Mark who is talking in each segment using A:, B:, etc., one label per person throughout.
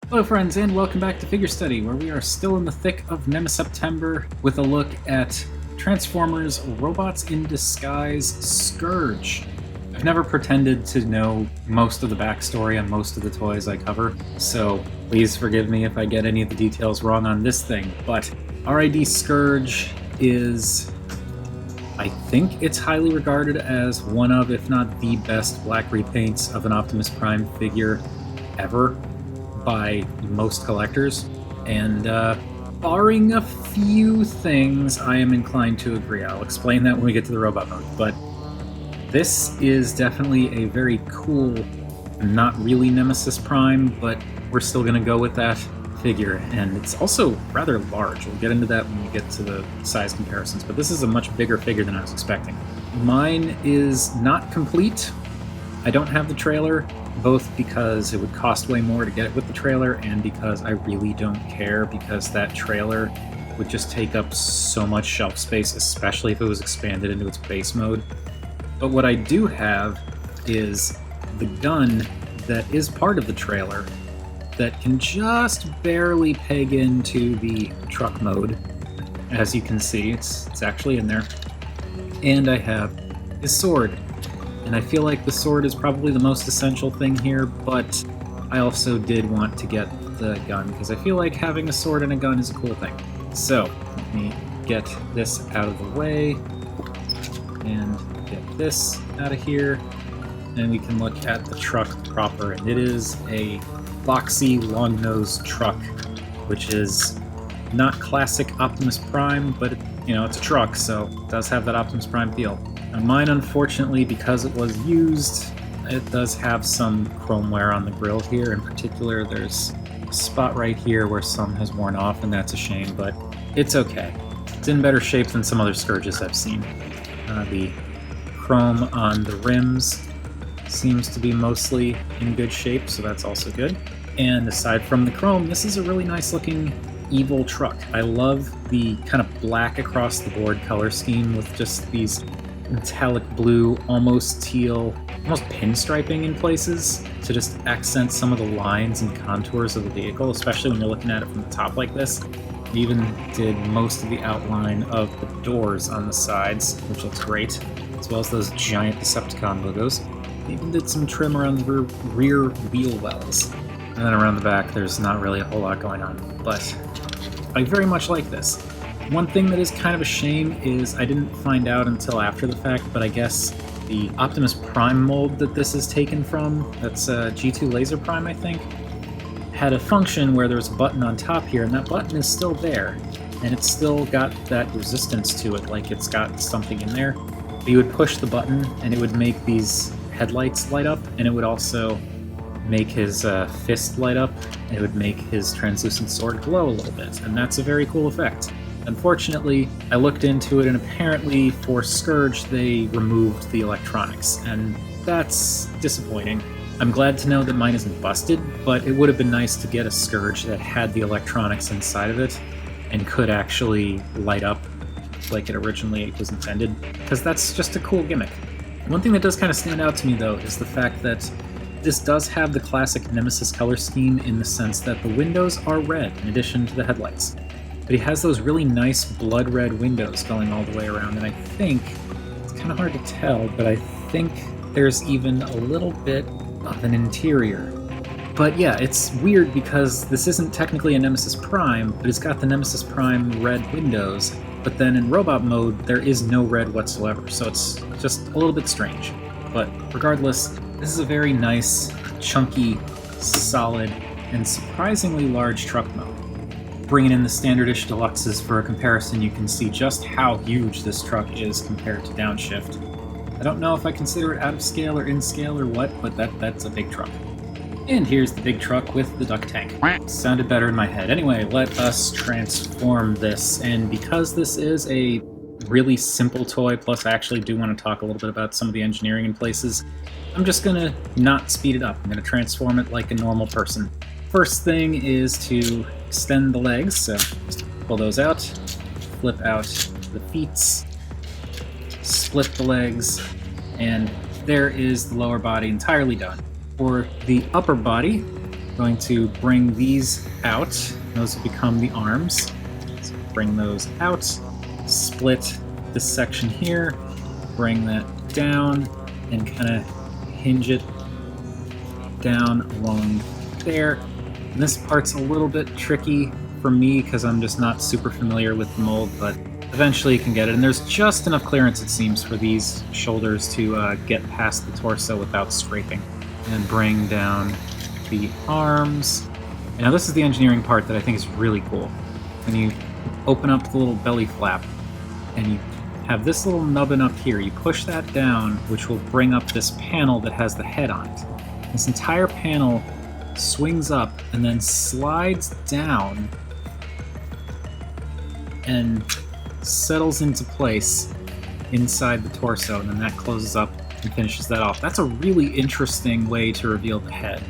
A: Hello friends, and welcome back to Figure Study, where we are still in the thick of NemeSeptember with a look at Transformers Robots in Disguise Scourge. I've never pretended to know most of the backstory on most of the toys I cover, so please forgive me if I get any of the details wrong on this thing, but RID Scourge is... I think it's highly regarded as one of, if not the best black repaints of an Optimus Prime figure ever by most collectors, and barring a few things, I am inclined to agree. I'll explain that when we get to the robot mode, but this is definitely a very cool, not really Nemesis Prime, but we're still going to go with that figure, and it's also rather large. We'll get into that when we get to the size comparisons, but this is a much bigger figure than I was expecting. Mine is not complete. I don't have the trailer, both because it would cost way more to get it with the trailer and because I really don't care, because that trailer would just take up so much shelf space, especially if it was expanded into its base mode. But what I do have is the gun that is part of the trailer that can just barely peg into the truck mode. As you can see, it's actually in there. And I have his sword. And I feel like the sword is probably the most essential thing here, but I also did want to get the gun, because I feel like having a sword and a gun is a cool thing. So, let me get this out of the way, and get this out of here, and we can look at the truck proper, and it is a boxy, long-nosed truck, which is not classic Optimus Prime, but it's a truck, so it does have that Optimus Prime feel. Now mine, unfortunately, because it was used, it does have some chrome wear on the grille here. In particular, there's a spot right here where some has worn off, and that's a shame, but it's okay. It's in better shape than some other Scourges I've seen. The chrome on the rims seems to be mostly in good shape, so that's also good. And aside from the chrome, this is a really nice looking evil truck. I love the kind of black across the board color scheme with just these metallic blue, almost teal, almost pinstriping in places to just accent some of the lines and contours of the vehicle, especially when you're looking at it from the top like this. It even did most of the outline of the doors on the sides, which looks great, as well as those giant Decepticon logos. It even did some trim around the rear wheel wells. And then around the back, there's not really a whole lot going on, but I very much like this. One thing that is kind of a shame is I didn't find out until after the fact, but I guess the Optimus Prime mold that this is taken from, that's G2 Laser Prime, I think, had a function where there was a button on top here, and that button is still there, and it's still got that resistance to it, like it's got something in there. But you would push the button, and it would make these headlights light up, and it would also make his fist light up, and it would make his translucent sword glow a little bit, and that's a very cool effect. Unfortunately, I looked into it, and apparently for Scourge they removed the electronics, and that's disappointing. I'm glad to know that mine isn't busted, but it would have been nice to get a Scourge that had the electronics inside of it and could actually light up like it originally was intended, because that's just a cool gimmick. One thing that does kind of stand out to me, though, is the fact that this does have the classic Nemesis color scheme in the sense that the windows are red in addition to the headlights. But he has those really nice blood red windows going all the way around, and I think, it's kind of hard to tell, but I think there's even a little bit of an interior. But yeah, it's weird because this isn't technically a Nemesis Prime, but it's got the Nemesis Prime red windows, but then in robot mode, there is no red whatsoever, so it's just a little bit strange. But regardless, this is a very nice, chunky, solid, and surprisingly large truck mode. Bringing in the standard-ish deluxes for a comparison, you can see just how huge this truck is compared to Downshift. I don't know if I consider it out of scale or in scale or what, but that's a big truck. And here's the big truck with the duck tank. Sounded better in my head. Anyway, let us transform this, and because this is a really simple toy, plus I actually do want to talk a little bit about some of the engineering in places, I'm just gonna not speed it up. I'm gonna transform it like a normal person. First thing is to extend the legs, so just pull those out, flip out the feet, split the legs, and there is the lower body entirely done. For the upper body, Going to bring these out. Those will become the arms. So bring those out, split this section here, bring that down, and kind of hinge it down along there. And this part's a little bit tricky for me because I'm just not super familiar with the mold, but eventually you can get it. And there's just enough clearance, it seems, for these shoulders to get past the torso without scraping. And bring down the arms. And now this is the engineering part that I think is really cool. When you open up the little belly flap and you have this little nubbin up here, you push that down, which will bring up this panel that has the head on it. This entire panel swings up and then slides down and settles into place inside the torso, and then that closes up and finishes that off. That's a really interesting way to reveal the head.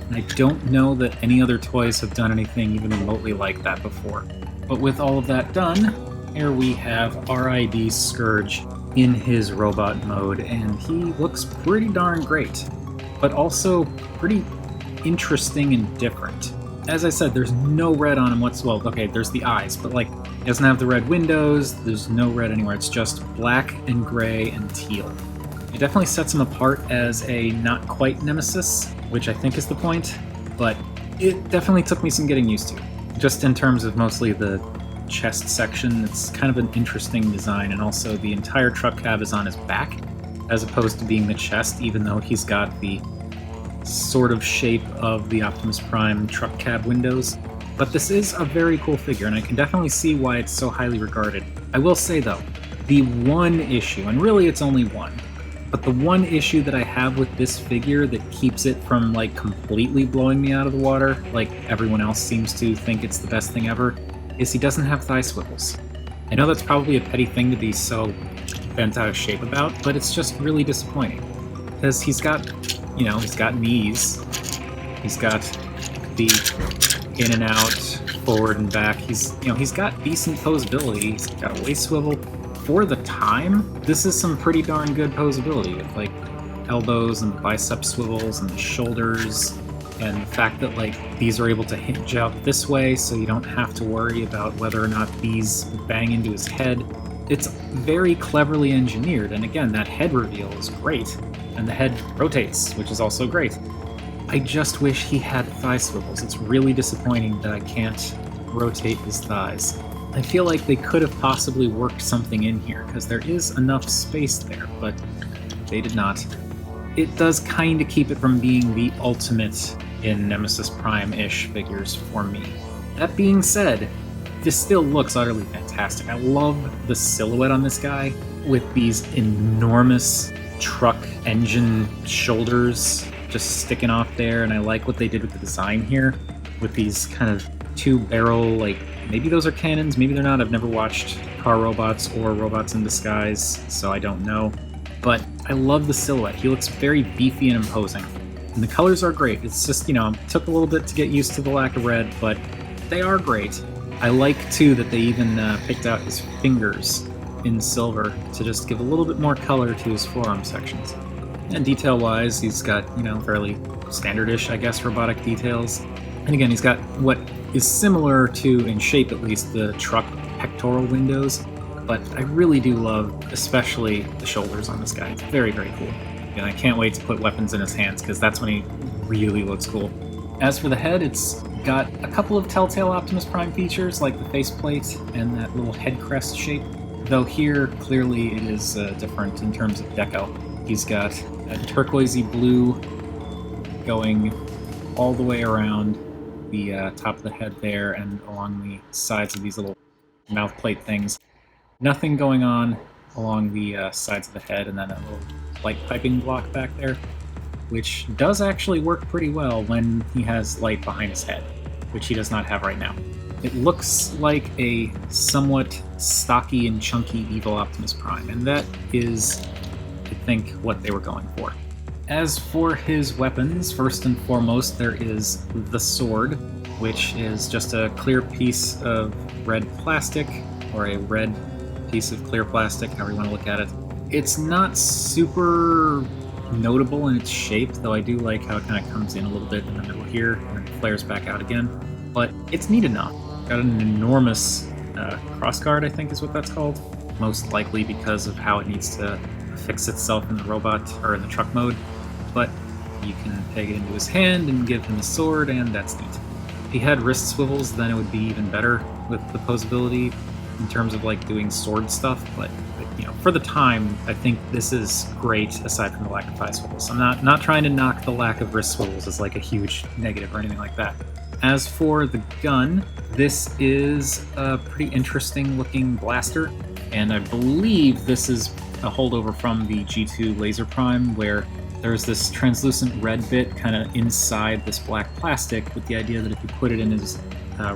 A: And I don't know that any other toys have done anything even remotely like that before. But with all of that done, here we have RID Scourge in his robot mode, and he looks pretty darn great, but also pretty interesting and different. As I said, there's no red on him whatsoever. Well, okay, there's the eyes, but like, he doesn't have the red windows, there's no red anywhere. It's just black and gray and teal. It definitely sets him apart as a not quite Nemesis, which I think is the point, but it definitely took me some getting used to. Just in terms of mostly the chest section, it's kind of an interesting design, and also the entire truck cab is on his back, as opposed to being the chest, even though he's got the sort of shape of the Optimus Prime truck cab windows. But this is a very cool figure, and I can definitely see why it's so highly regarded. I will say though, the one issue, and really it's only one, but the one issue that I have with this figure that keeps it from like completely blowing me out of the water, like everyone else seems to think it's the best thing ever, is he doesn't have thigh swivels. I know that's probably a petty thing to be so bent out of shape about, but it's just really disappointing. Because he's got, you know, he's got knees, he's got the in and out, forward and back, he's got decent posability, he's got a waist swivel. For the time, this is some pretty darn good posability, with like elbows and bicep swivels and the shoulders, and the fact that like these are able to hinge out this way so you don't have to worry about whether or not these bang into his head. It's very cleverly engineered, and again, that head reveal is great, and the head rotates, which is also great. I just wish he had thigh swivels. It's really disappointing that I can't rotate his thighs. I feel like they could have possibly worked something in here, because there is enough space there, but they did not. It does kind of keep it from being the ultimate in Nemesis Prime-ish figures for me. That being said, this still looks utterly fantastic. I love the silhouette on this guy with these enormous truck engine shoulders just sticking off there, and I like what they did with the design here with these kind of two barrel, like, maybe those are cannons, maybe they're not. I've never watched car robots or robots in disguise, so I don't know. But I love the silhouette. He looks very beefy and imposing. And the colors are great. It's just, you know, it took a little bit to get used to the lack of red, but they are great. I like, too, that they even picked out his fingers in silver to just give a little bit more color to his forearm sections. And detail-wise, he's got, you know, fairly standard-ish, I guess, robotic details. And again, he's got what is similar to, in shape at least, the truck pectoral windows. But I really do love, especially the shoulders on this guy. It's very, very cool. And I can't wait to put weapons in his hands, because that's when he really looks cool. As for the head, it's got a couple of telltale Optimus Prime features, like the faceplate and that little head crest shape. Though here, clearly, it is different in terms of deco. He's got a turquoisey blue going all the way around the top of the head there and along the sides of these little mouth plate things. Nothing going on along the sides of the head, and then that little light piping block back there, which does actually work pretty well when he has light behind his head, which he does not have right now. It looks like a somewhat stocky and chunky evil Optimus Prime, and that is, I think, what they were going for. As for his weapons, first and foremost, there is the sword, which is just a clear piece of red plastic, or a red piece of clear plastic, however you want to look at it. It's not super notable in its shape, though I do like how it kind of comes in a little bit in the middle here and then flares back out again. But it's neat enough. Got an enormous crossguard, I think is what that's called. Most likely because of how it needs to fix itself in the robot or in the truck mode. But you can peg it into his hand and give him a sword, and that's neat. If he had wrist swivels, then it would be even better with the posability in terms of like doing sword stuff, but you know, for the time, I think this is great aside from the lack of thigh swivels. I'm not trying to knock the lack of wrist swivels as like a huge negative or anything like that. As for the gun, this is a pretty interesting looking blaster, and I believe this is a holdover from the G2 Laser Prime, where there's this translucent red bit kind of inside this black plastic with the idea that if you put it in his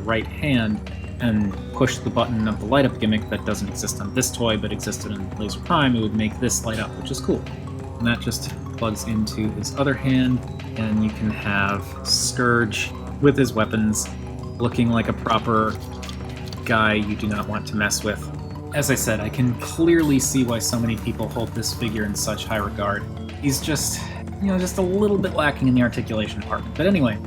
A: right hand and push the button of the light up gimmick that doesn't exist on this toy but existed in Laser Prime, it would make this light up, which is cool. And that just plugs into his other hand, and you can have Scourge with his weapons looking like a proper guy you do not want to mess with. As I said, I can clearly see why so many people hold this figure in such high regard. He's just, just a little bit lacking in the articulation department. But anyway,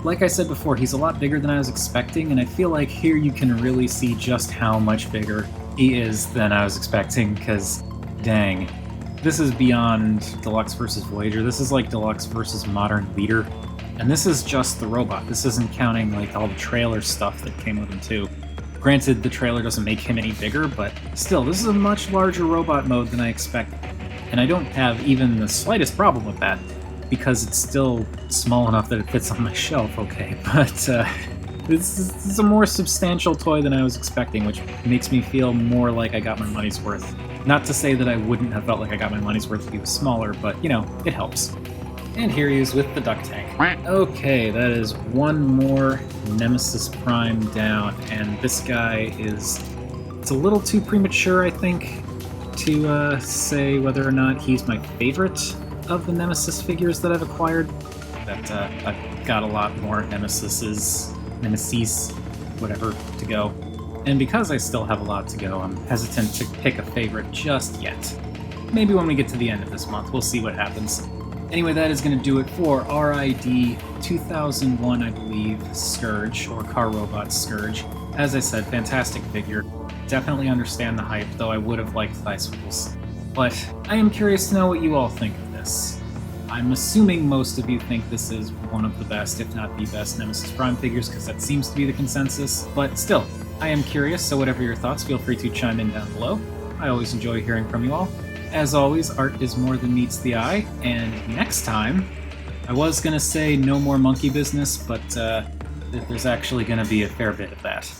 A: like I said before, he's a lot bigger than I was expecting, and I feel like here you can really see just how much bigger he is than I was expecting, because dang. This is beyond Deluxe versus Voyager. This is like Deluxe versus Modern Leader. And this is just the robot. This isn't counting like all the trailer stuff that came with him too. Granted, the trailer doesn't make him any bigger, but still, this is a much larger robot mode than I expected. And I don't have even the slightest problem with that, because it's still small enough that it fits on my shelf, okay? But this is a more substantial toy than I was expecting, which makes me feel more like I got my money's worth. Not to say that I wouldn't have felt like I got my money's worth if he was smaller, but, it helps. And here he is with the duck tank. Okay, that is one more Nemesis Prime down, and this guy it's a little too premature, I think, to say whether or not he's my favorite of the Nemesis figures that I've acquired. That I've got a lot more Nemesis, whatever, to go. And because I still have a lot to go, I'm hesitant to pick a favorite just yet. Maybe when we get to the end of this month, we'll see what happens. Anyway, that is going to do it for RID 2001, I believe, Scourge, or Car Robot Scourge. As I said, fantastic figure. Definitely understand the hype, though I would have liked thigh swivels. But I am curious to know what you all think of this. I'm assuming most of you think this is one of the best, if not the best, Nemesis Prime figures, because that seems to be the consensus. But still, I am curious, so whatever your thoughts, feel free to chime in down below. I always enjoy hearing from you all. As always, art is more than meets the eye, and next time, I was going to say no more monkey business, but there's actually going to be a fair bit of that.